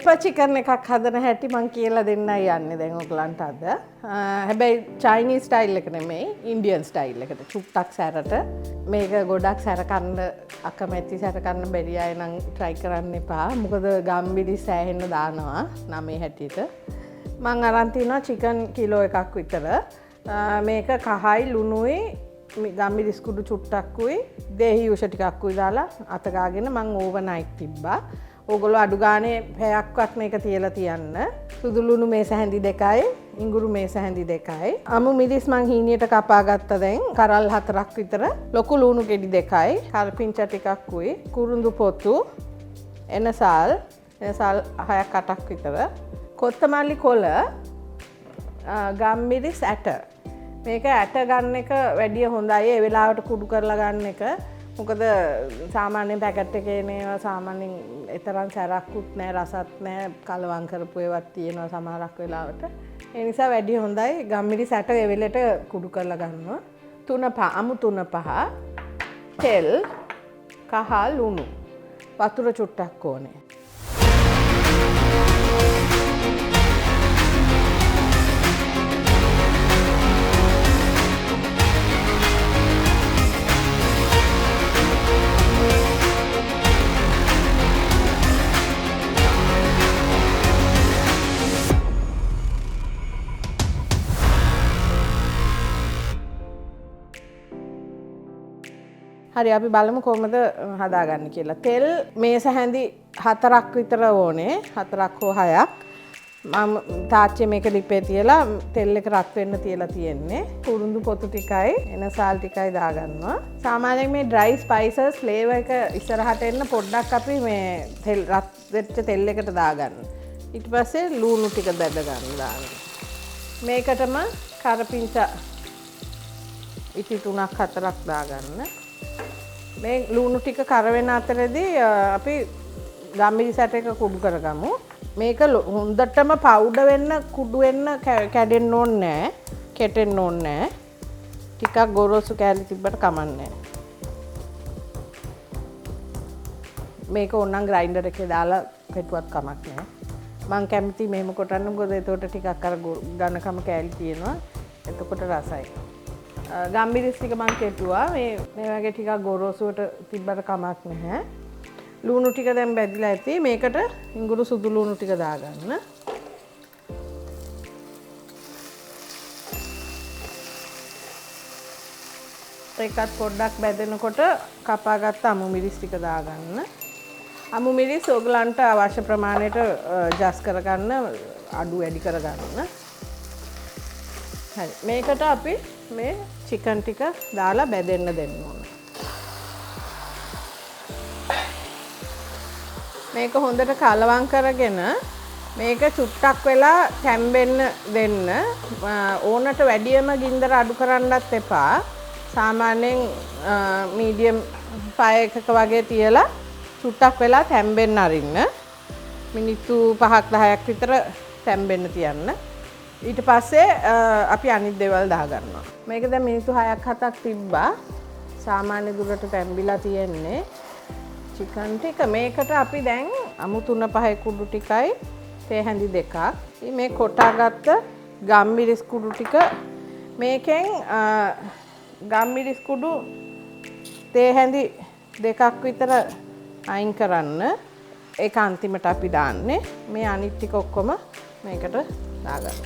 pepper chicken එකක් හදන හැටි මම කියලා දෙන්නයි යන්නේ දැන් ඔයගලන්ට අද. හැබැයි Chinese style එක නෙමෙයි Indian style එකට. චුට්ටක් සැරට මේක ගොඩක් සැර කන්න අකමැති සැර කන්න බැරි අය නම් try කරන්න එපා. මොකද ගම්බිලි සෑහෙන්න දානවා නමේ හැටියට. මම අරන් තියනවා chicken කිලෝ එකක් විතර. මේක කහයි ලුණුයි ගම්බිලි කුඩු චුට්ටක්කුයි දෙහි උෂ ටිකක්කුයි දාලා අත ගාගෙන මම overnight තිබ්බා. ඕගොල්ලෝ අඩු ගානේ පැයක්වත් මේක තියලා තියන්න. සුදු ලුණු මේස හැඳි 2යි, ඉඟුරු මේස හැඳි 2යි. අමු මිරිස් මං හීනියට කපා ගත්තා දැන්. කරල් 4ක් විතර. ලොකු ලුණු ගෙඩි 2යි, කල්පිංචා ටිකක්කුයි, කුරුඳු පොතු, එනසල් 6ක් 8ක් විතර. කොත්තමල්ලි කොළ, ගම්මිරිස් ඇට. මේක ඇට ගන්න එක වැඩිය හොඳයි. ඒ වෙලාවට කුඩු කරලා ගන්න එක. මොකද සාමාන්‍යයෙන් පැකට් එකේ මේවා සාමාන්‍යයෙන් තරම් සැරක්කුත් නැහැ රසත් නැහැ කලවම් කරපු ඒවත් තියෙනවා සමහරක් වෙලාවට. ඒ නිසා වැඩි හොඳයි ගම්මිරිස් ඇට ඒ වෙලෙට කුඩු කරලා ගන්නවා. අමු 3-5 තෙල් කහ ලුණු වතුර චුට්ටක් ඕනේ. හරි අපි බලමු කොහොමද හදාගන්නේ කියලා. තෙල් මේස හැඳි 4ක් විතර ඕනේ. 4ක් හෝ 6ක්. මම තාච්චියේ මේක ලිපේ තියලා තෙල් එක රත් වෙන්න තියලා තියෙන්නේ. කුරුඳු පොතු ටිකයි එනසල් ටිකයි දාගන්නවා. සාමාන්‍යයෙන් මේ dry spices flavor එක ඉස්සරහට එන්න පොඩ්ඩක් අපි මේ තෙල් රත් වෙච්ච තෙල් එකට දාගන්න. ඊට පස්සේ ලුණු ටික බැද ගන්න දාන්න. මේකටම කරපිංචා ඉටි 3ක් 4ක් දාගන්න. මේ ලුණු ටික කර වෙන අතරේදී අපි ගම්මිරි සැට එක කුඩු කරගමු. මේක හොඳටම පවුඩර් වෙන්න කුඩු වෙන්න කැඩෙන්න ඕනේ නැහැ. කෙටෙන්න ඕනේ නැහැ. ටිකක් ගොරෝසු කැලි තිබ්බට කමන්නේ නැහැ. මේක ඕනනම් ග්‍රයින්ඩර් එකේ දාලා කෙටුවත් කමක් නැහැ. මම කැමති මෙහෙම කොටන්න මොකද එතකොට ටිකක් අර ඝනකම කැලි තියෙනවා. එතකොට රසයි. ගම්මිරිස් ටික මං කෙටුවා. මේ වගේ ටිකක් ගොරෝසුවට තිබ්බට කමක් නැහැ. ලුණු ටික දැන් බැදිලා ඇති. මේකට ඉඟුරු සුදු ලුණු ටික දාගන්න. ඒකත් පොඩ්ඩක් බැදෙනකොට කපාගත්ත අමු මිරිස් ටික දාගන්න. අමු මිරිස් ඕගලන්ට අවශ්‍ය ප්‍රමාණයට ජස් කරගන්න, අඩු වැඩි කරගන්න. හරි. මේකට අපි මේ චිකන් ටික දාලා බැදෙන්න දෙන්න ඕන. මේක හොඳට කලවම් කරගෙන මේක චුට්ටක් වෙලා තැම්බෙන්න දෙන්න. ඕනට වැඩියම ගින්දර අඩු කරන්නත් එපා. සාමාන්‍යයෙන් මීඩියම් ෆයර් එකක වගේ තියලා චුට්ටක් වෙලා තැම්බෙන්න අරින්න. මිනිත්තු 5ක් 10ක් විතර තැම්බෙන්න තියන්න. ඊට පස්සේ අපි අනිත් දේවල් දාගන්නවා. මේක දැන් මිනිත්තු 6ක් 7ක් තිබ්බා. සාමාන්‍ය දුරට තැම්බිලා තියෙන්නේ. චිකන් ටික මේකට අපි දැන් අමු 3-5 කුඩු ටිකයි තේ හැඳි 2ක්. මේ කොටාගත්ත ගම්මිරිස් කුඩු ටික මේකෙන් ගම්මිරිස් කුඩු තේ හැඳි 2ක් විතර අයින් කරන්න. ඒක අන්තිමට අපි දාන්නේ. මේ අනිත් ටික ඔක්කොම මේකට දාගන්න.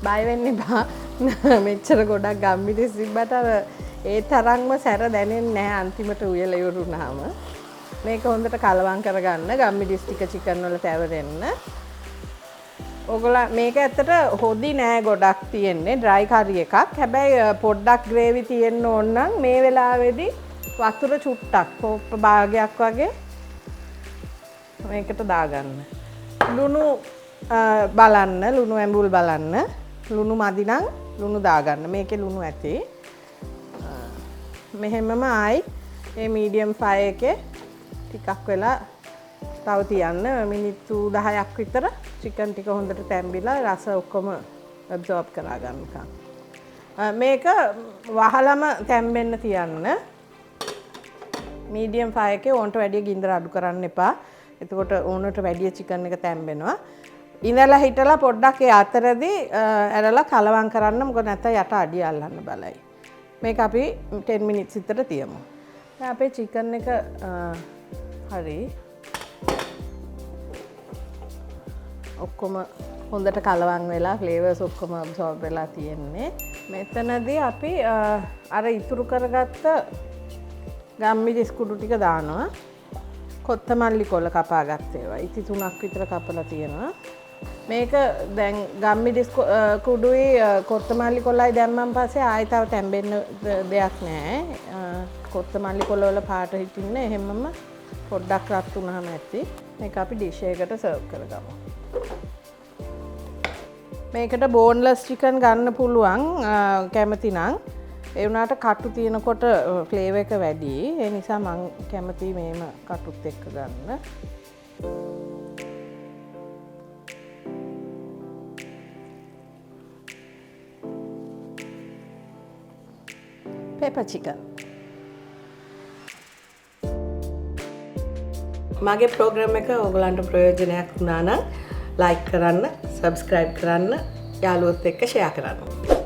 බය වෙන්න එපා. මෙච්චර ගොඩක් ගම්මිරිස් තිබ්බට ඒ තරම්ම සැර දැනෙන්නේ නැහැ අන්තිමට උයලා ඉවරුනහම. මේක හොඳට කලවම් කරගන්න ගම්මිරිස් ටික චිකන් වල තැවරෙන්න. ඕගොල්ලෝ මේක ඇත්තට හොදි නෑ ගොඩක් තියෙන්නේ ඩ්‍රයි කරි එකක්. හැබැයි පොඩ්ඩක් ග්‍රේවි තියෙන්න ඕන නම් මේ වෙලාවේදී වතුර චුට්ටක් කෝප්ප භාගයක් වගේ මේකට දාගන්න. ලුණු බලන්න, ලුණු ඇඹුල් බලන්න. ලුණු මදි නම් ලුණු දාගන්න. මේකේ ලුණු ඇති. මෙහෙමම ආයි මේ මීඩියම් ෆයර් එකේ ටිකක් වෙලා තව තියන්න. මිනිත්තු 10ක් විතර චිකන් ටික හොඳට තැම්බිලා රස ඔක්කොම ඇබ්සෝබ් කරා ගන්නකම්. මේක වහලම තැම්බෙන්න තියන්න. මීඩියම් ෆයර් එකේ ඕන්ට වැඩි ගින්දර අඩු කරන්න එපා. එතකොට ඕනට වැඩිය චිකන් එක තැම්බෙනවා. ඉඳලා හිටලා පොඩ්ඩක් ඒ අතරදී ඇරලා කලවම් කරන්න මොකද නැත්නම් යට අඩිය අල්ලන්න බලයි. මේක අපි 10 minutes විතර තියමු. දැන් අපේ චිකන් එක හරි ඔක්කොම හොඳට කලවම් වෙලා ෆ්ලේවර්ස් ඔක්කොම ඇබ්සෝර්බ් වෙලා තියෙන්නේ. මෙතනදී අපි අර ඉතුරු කරගත්ත ගම්මිරිස් කුඩු ටික දානවා. කොත්තමල්ලි කොළ කපා ගත්ත ඒවා. ඉති 3ක් විතර කපලා තියෙනවා. මේක දැන් ගම්මිරිස් කුඩුයි කොත්තමල්ලි කොළයි දැම්මන් පස්සේ ආයෙ තව තැම්බෙන්න දෙයක් නැහැ. කොත්තමල්ලි කොළ වල පාට හිටින්නේ එහෙමම පොඩ්ඩක් රත් වුණාම ඇති. මේක අපි ඩිෂ් එකකට සර්ව් කරගමු. මේකට බෝන්ලස් චිකන් ගන්න පුළුවන් කැමති නම්. ඒ වුණාට කටු තියෙනකොට ෆ්ලේවර් එක වැඩි. ඒ නිසා මම කැමති මේම කටුත් එක්ක ගන්න. pepper chicken. මගේ ප්‍රෝග්‍රෑම් එක ඔයගලන්ට ප්‍රයෝජනයක් වුණා නම් ලයික් කරන්න, සබ්ස්ක්‍රයිබ් කරන්න, යාළුවොත් එක්ක ෂෙයා කරන්න.